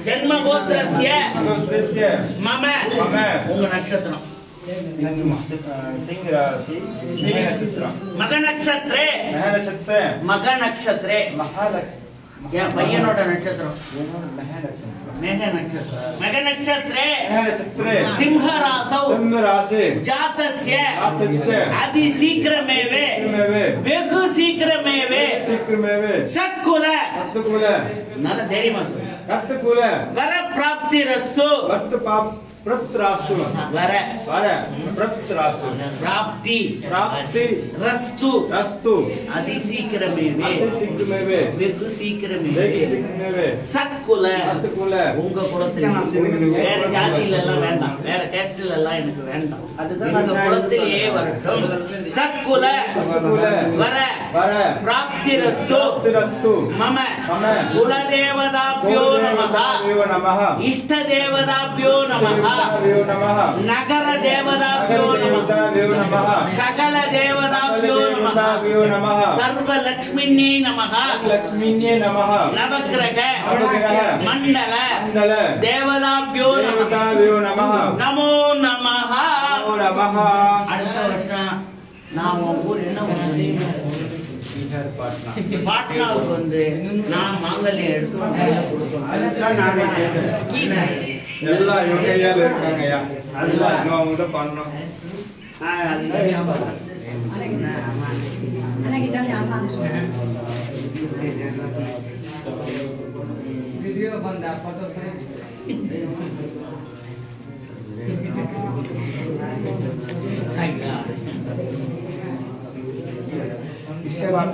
जन्म गोत्रस्य मम नक्षत्रम मग नक्षत्रे पय्यनोड नक्षत्रम मेघ नक्षत्र मग नक्षत्रे सिंह रासौ जातस्य अति शीघ्रमेव वेगु शीघ्रमेव सत्कुल नल धैर्य वर प्राप्तिरस्तु प्रत्रास्तु वर प्राप्ति रस्तु अति शीघ्रमेव वेगु शीघ्रमेव सत्कुल उंगा कुलत्तिल வேற ஜாதியில எல்லாம் வேண்டாம் வேற கேஸ்ட்ல எல்லாம் எனக்கு வேண்டாம் உங்க குலத்திலேயே வரட்டும் சத்குல வர प्राप्तिरस्तु मम कुलदेवताभ्यो नमः इष्टदेवताभ्यो नमः नगर देवताभ्यो नमः सकल देवताभ्यो नमः सर्वलक्ष्मिन्यै नमः नवग्रह मंडल देवताभ्यो नमः नमो नमः அடுத்த வருஷம் நான் ஊர் என்ன பாட்னாவுக்கு வந்து நான் மாங்கல்யம் எடுத்து எல்லாம் யோகையால இருக்காங்கய்யா அதெல்லாம் இன்னும் வந்து பண்ணணும் वीडियो बंद फोटो इसके बाद